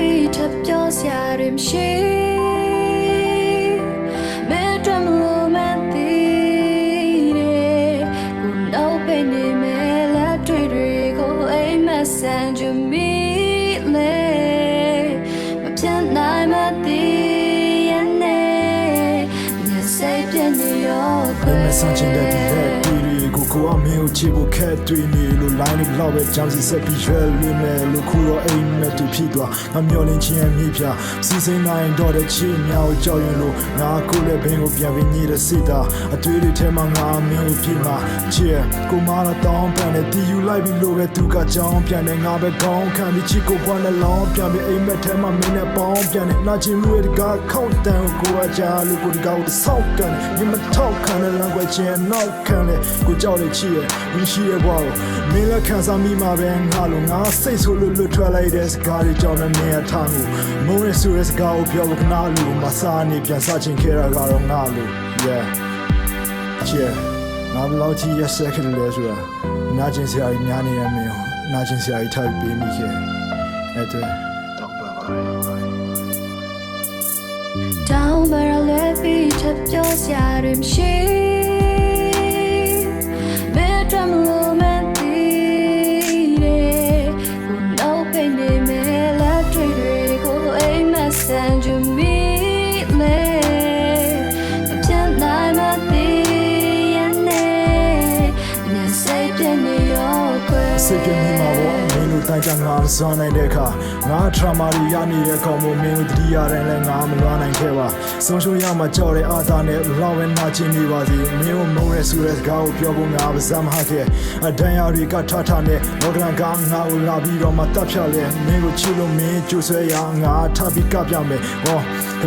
ပြီးထပ်ပြောစရာတွေမရှိမဲတမလို့မသိတယ်ကိုနောက်ပဲနေမဲလက်တွေကိုအိမ်မဆန်ချမိလေမပြန်နိုင်မသိရဲ့နဲ့ညစိတ်ပြနေရောခွဲ Messaging thatကိုအမေကိုချစ်ဖို့ခက်တွေ့နေလို့ line ဘလောက်ပဲကြောင်စီဆက်ပြီးရွယ်လွင်မယ်လို့ခုတော့အိမ်မက်တူဖြစ်သွားငါမျောလင်းချင်းအမြင့်ပြစီစိန်နိုင်တော့တဲ့ချစ်များကိုကြောက်ရွံ့လို့ငါကိုလည်းဘင်းကိုပြန်ပြီးညတဲ့စိတ်သားအတွေ့တွေထဲမှာငါအမင်းကိုပြမှာချစ်ကိုမလာတောင်းပန်တဲ့တီယူလိုက်ပြီးလို့ပဲသူကကြောင်းပြန်တယ်ငါပဲကောင်းခံပြီးချစ်ကိုပွားနဲ့လောင်းပြန်ပြီးအိမ်မက်ထဲမှာမင်းနဲ့ပေါင်းပြန်တယ်နာချင်မှုတွေကခေါက်တန်ကိုအကြလို့ကိုဒီကောက်ဆောက်ကန်ညမထောက်ခံတဲ့ language နဲ့နောက်ခံတဲ့ကိုကြောက်တဲ့ချစ်ရဲ့ဝင်းရှိရဲ့ဘွားကိုမင်းလက်ခံစားမိမှာပဲငါလိုငါစိတ်ဆိုလို့လွတ်ထွက်လိုက်တဲ့စကားတွေကြောင့်လည်းမင်းအထားကိုမုန်းရဆိုတဲ့စကားကိုပြောလို့ခဏလို့မစားနေပြန်စားချင်ခဲ့တာကတော့ငါလို yeah ငါဘလောက်ကြီးရက်ဆက်ခဲ့လဲဆိုတာနာကျင်စရာကြီးများနေရမင်းနာကျင်စရာကြီးထားပြီးပေးမိခဲ့အဲ့တော့တောင်းပန်ပါတယ် Down where I live beach up your shadow she bedroom romantic who know pain in me let go aim send you me le upset night my and say penny yourစိတ်ပြင်းမှာပေါ့မင်းတို့တိုင်းကြငါမစွမ်းနိုင်တဲ့အခါငါ trauma တွေရနေတဲ့ကောင်မို့မင်းတို့တတိယတိုင်းလည်းငါမလွမ်းနိုင်ခဲ့ပါဆုံးရှုံးရမှာကြောက်တဲ့အာသာနဲ့လောက်ပဲနာကျင်နေပါစေမင်းတို့မုန်းရဲဆိုတဲ့စကားကိုပြောဖို့ငါပါစမ်းမဟာခဲ့အတန်ရတွေကထထနဲ့လောကရန်ကငါ့ကိုလာပြီးတော့မှတပ်ဖြတ်လဲမင်းကိုချစ်လို့မင်းကြိုးဆွဲရငါထပ်ပြီးကပြမယ်ဟော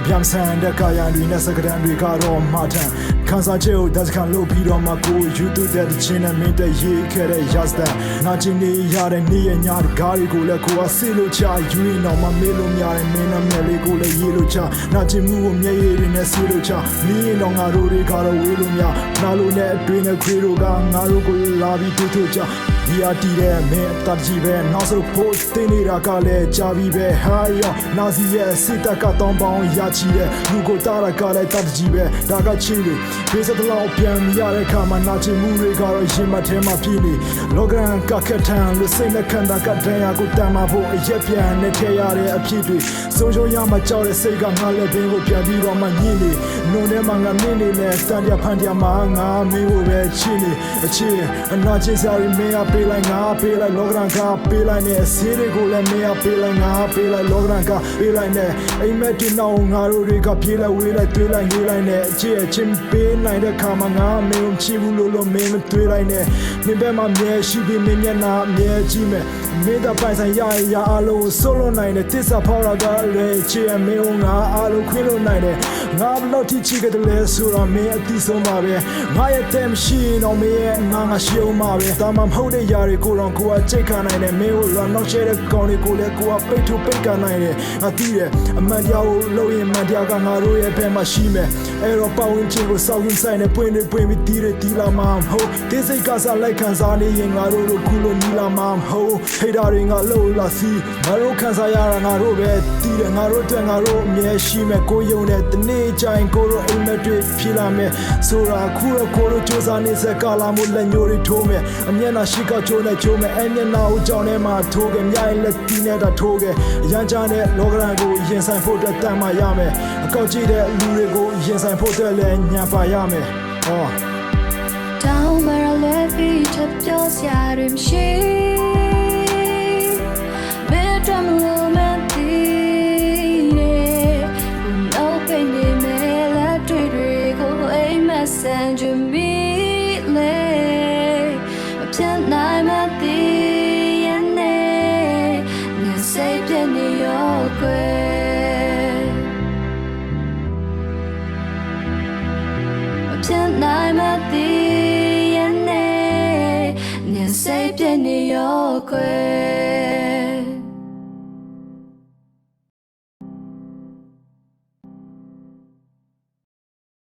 ပြမ်းဆန်တဲ့ကာယံတွေနဲ့စကဒန်တွေကတော့မှထန်ခန်းစားချက်ကိုဒတ်ခံလို့ပြီးတော့မှကို YouTube တဲ့ချင်းနဲ့မင်းတဲ့ရေးခဲ့တဲ့ Yazdan ငါချင်းနေရတဲ့နေ့ရညတကားတွေကိုလည်းကိုကဆေးလို့ချယူရင်တော့မမေ့လို့များတယ်မင်းနာမည်လေးကိုလည်းရေးလို့ချနာကျင်မှုကိုမျက်ရည်တွေနဲ့ဆေးလို့ချမင်းရင်တော့ငါတို့တွေကတော့ဝေးလို့များနားလို့နဲ့အတွင်းနဲ့ခွေးတို့ကငါတို့ကိုလာပြီးတွေ့တွေ့ချဒီအတီးတဲ့မင်းတတ်ကြီးပဲနောက်ဆုံးဖို့တင်းနေတာကလည်းကြာပြီပဲဟာယောနာစီရဲ့စစ်တပ်ကတောင်းပေါင်းရချီတဲ့လူကိုတားတာကလည်းတတ်ကြီးပဲဒါကချီလို့ပေးစတဲ့လောက်ပြန်ရတဲ့ခါမှာနာချင်မှုတွေကတော့ရင်မထဲမှာပြည့်နေလောကရန်ကခက်ထန်လို့စိတ်နဲ့ခံတာကတန်ရာကိုတန်မှာဖို့အရက်ပြန်နဲ့ထဲရတဲ့အဖြစ်တွေဆုံးရှုံးရမှာကြောက်တဲ့စိတ်ကငါလည်းဘင်းကိုပြန်ပြီးတော့မှညှိနေနှုံထဲမှာငါမင်းနေနဲ့တန်ရဖန်ပြမှာငါမင်းကိုပဲချစ်နေအချစ်အနာချင်စားရမင်းအပေးလိုက်ငါပေးလိုက်လောကရန်ကပေးလိုက်နဲ့ဆေးတွေကိုလည်းမင်းအပေးလိုက်ငါပေးလိုက်လောကရန်ကပေးလိုက်နဲ့အိမ်မက်တင်အောင်ငါတို့တွေကပြေးလိုက်ဝေးလိုက်တွေးလိုက်ရေးလိုက်နဲ့အချစ်အချင်းပေးနိုင်တဲ့ခါမှာငါမင်းချစ်ဘူးလို့မင်းမတွေးလိုက်နဲ့မင်းဘက်မှာမြဲရှိပြီးမင်းမျက်နှာအမြဲကြည့်မယ်မင်းတို့ပိုင်ဆိုင်ရအလုံးစိုးလို့နိုင်တဲ့တစ္ဆာဖောက်လာကလည်းချစ်မင်းငါအလုံးခွေးလို့နိုင်တယ်ငါဘလို့ထိချစ်ကြတယ်လဲဆိုတော့မင်းအတိဆုံးပါပဲငါရဲ့တဲ့မရှိတော့မင်းရဲ့ငါရှိအောင်ပါပဲဒါမှမဟုတ်တဲ့ຢာတွေကိုတော့ကိုကကြိတ်ခါနိုင်တယ်မင်းကိုလာနောက်ရှဲတဲ့ကောင်းတွေကိုလည်းကိုကပိတ်ထုတ်ပိတ်ကနိုင်တယ်ငါသိတယ်အမှန်တရားကိုလို့ရင်မှန်တရားကငါတို့ရဲ့ဘက်မှာရှိမယ်အဲ့တော့ပတ်ဝန်းကျင်ကိုစောက်ရင်းဆိုင်နဲ့ပွင့်ပြီးတီးလာမှာမဟုတ်ဒီစိတ်ကစားလိုက်ခံစားနေရင်ငါတို့ခုလိုနီးလာမှာမဟုတ်ဟိတာတွေငါလို့လာစီငါတို့ခံစားရတာငါတို့ပဲတီးတယ်ငါတို့တက်ငါတို့အမြဲရှိမယ်ကိုယုံတဲ့တနေ့ကျရင်ကိုတို့အိမ်မက်တွေဖြစ်လာမယ်ဆိုတာခုတော့ကိုတို့စူးစမ်းနေစကားလာမှုလက်ညှိုးတွေထိုးမယ်အမျက်နှာရှိကောက်ချိုးနဲ့ချိုးမယ်အဲ့မျက်နှာကိုကြောင်ထဲမှာထိုးခဲ့မြိုင်လက်တီးနဲ့တာထိုးခဲ့အရန်ချတဲ့လောကရန်ကိုရင်ဆိုင်ဖို့တတ်မှရမယ်အကောက်ကြည့်တဲ့လူတွေကိုရင်ဆိုင်ဖို့တက်လည်းညံပါရမယ်ဟောDown where I live beach up your shadow she bedroom romantic who know pain in me let go aim send you me le upset night my and say penny your queen upset night my say penny your queen